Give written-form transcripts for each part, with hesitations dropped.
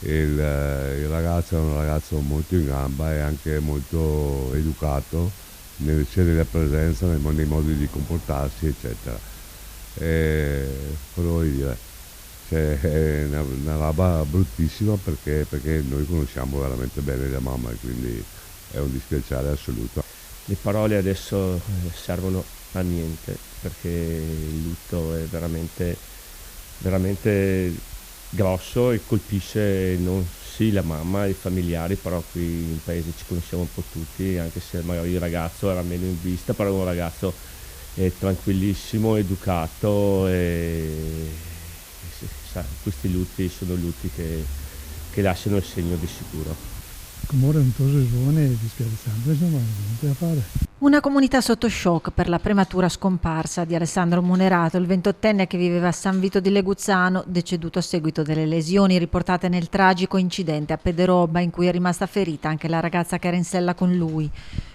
Il ragazzo è un ragazzo molto in gamba e anche molto educato sia nella presenza, nei modi di comportarsi, eccetera. E cosa vuoi dire? Cioè, è una roba bruttissima perché noi conosciamo veramente bene la mamma e quindi è un dispiacere assoluto. Le parole adesso servono a niente perché il lutto è veramente, veramente grosso e colpisce non sì la mamma e i familiari, però qui in paese ci conosciamo un po' tutti, anche se magari il ragazzo era meno in vista, però è un ragazzo tranquillissimo, educato e questi lutti sono lutti che lasciano il segno di sicuro. Comore giovane e dispiace sempre, insomma, niente da fare. Una comunità sotto shock per la prematura scomparsa di Alessandro Munerato, il 28enne che viveva a San Vito di Leguzzano, deceduto a seguito delle lesioni riportate nel tragico incidente a Pederobba in cui è rimasta ferita anche la ragazza che era in sella con lui.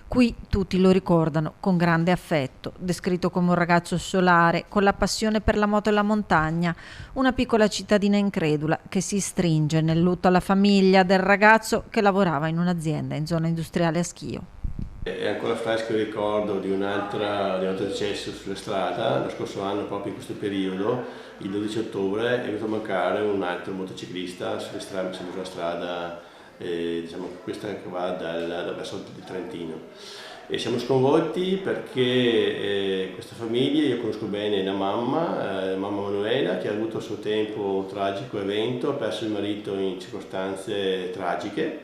Qui tutti lo ricordano con grande affetto, descritto come un ragazzo solare, con la passione per la moto e la montagna, una piccola cittadina incredula che si stringe nel lutto alla famiglia del ragazzo che lavorava in un'azienda in zona industriale a Schio. È ancora fresco il ricordo di un altro decesso sulla strada, lo scorso anno proprio in questo periodo, il 12 ottobre, è venuto a mancare un altro motociclista sulla strada, diciamo questa che va verso il Trentino. E siamo sconvolti perché questa famiglia, io conosco bene la mamma Manuela, che ha avuto a suo tempo un tragico evento, ha perso il marito in circostanze tragiche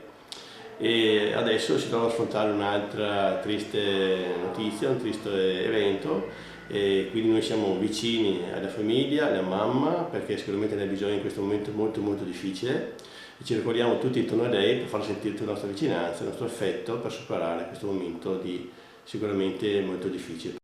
e adesso si trova a affrontare un'altra triste notizia, un triste evento e quindi noi siamo vicini alla famiglia, alla mamma perché sicuramente ne ha bisogno in questo momento molto molto difficile e ci ricordiamo tutti intorno a lei per far sentire la nostra vicinanza, il nostro affetto per superare questo momento sicuramente molto difficile.